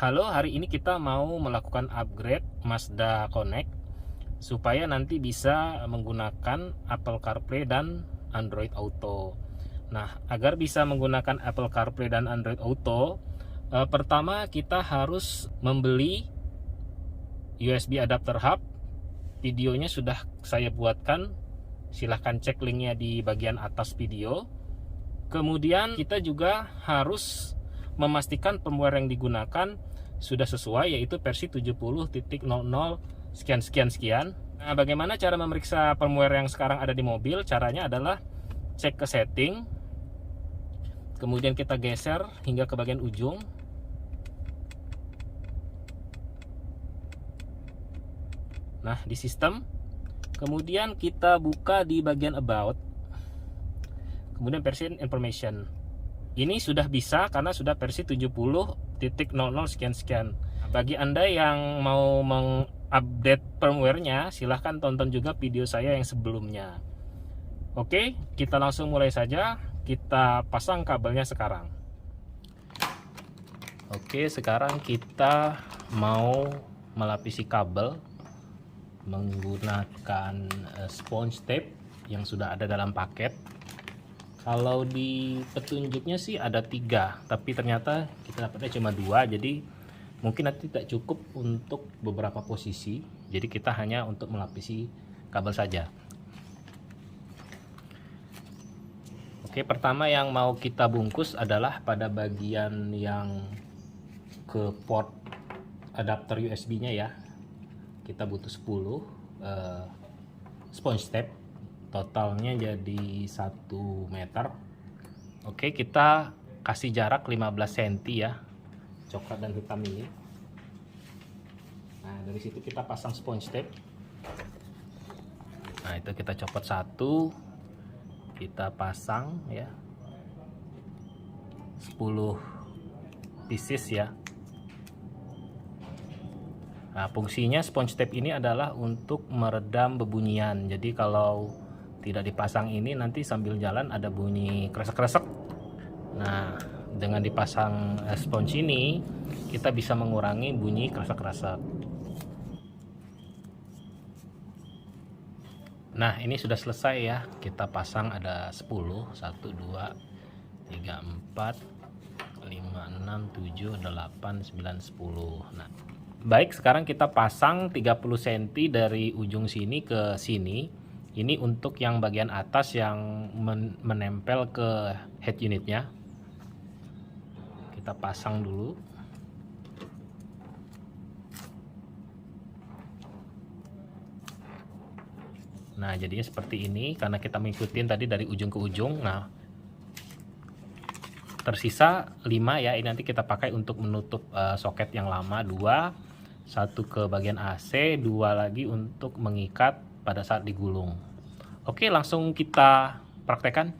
Halo, hari ini kita mau melakukan upgrade Mazda Connect supaya nanti bisa menggunakan Apple CarPlay dan Android Auto. Nah, agar bisa menggunakan Apple CarPlay dan Android Auto, pertama kita harus membeli USB adapter hub. Videonya sudah saya buatkan, silahkan cek linknya di bagian atas video. Kemudian kita juga harus memastikan firmware yang digunakan sudah sesuai, yaitu versi 70.00 sekian sekian sekian. Nah, bagaimana cara memeriksa firmware yang sekarang ada di mobil? Caranya adalah cek ke setting, kemudian kita geser hingga ke bagian ujung. Nah, di sistem, kemudian kita buka di bagian about, kemudian version information. Ini sudah bisa karena sudah versi 70.00 sekian sekian. Bagi Anda yang mau mengupdate firmware-nya, silahkan tonton juga video saya yang sebelumnya. Oke, kita langsung mulai saja. Kita pasang kabelnya sekarang. Oke, sekarang kita mau melapisi kabel menggunakan sponge tape yang sudah ada dalam paket. Kalau di petunjuknya sih ada 3, tapi ternyata kita dapatnya cuma 2, jadi mungkin nanti tidak cukup untuk beberapa posisi, jadi kita hanya untuk melapisi kabel saja. Oke, pertama yang mau kita bungkus adalah pada bagian yang ke port adapter USB nya ya. Kita butuh 10 sponge tape, totalnya jadi 1 meter. Oke, kita kasih jarak 15 cm ya, coklat dan hitam ini. Nah, dari situ kita pasang sponge tape. Nah, itu kita copot 1, kita pasang ya, 10 pieces ya. Nah, fungsinya sponge tape ini adalah untuk meredam bebunyian. Jadi kalau tidak dipasang ini, nanti sambil jalan ada bunyi kresek-kresek. Nah, dengan dipasang sponge ini, kita bisa mengurangi bunyi kresek-kresek. Nah, ini sudah selesai ya. Kita pasang ada 10, 1, 2, 3, 4, 5, 6, 7, 8, 9, 10. Nah, baik, sekarang kita pasang 30 cm dari ujung sini ke sini. Ini untuk yang bagian atas yang menempel ke head unitnya. Kita pasang dulu. Nah, jadinya seperti ini karena kita mengikuti tadi dari ujung ke ujung. Nah, tersisa 5 ya. Ini nanti kita pakai untuk menutup soket yang lama. 2, 1 ke bagian AC, 2 lagi untuk mengikat pada saat digulung. Oke, langsung kita praktekkan.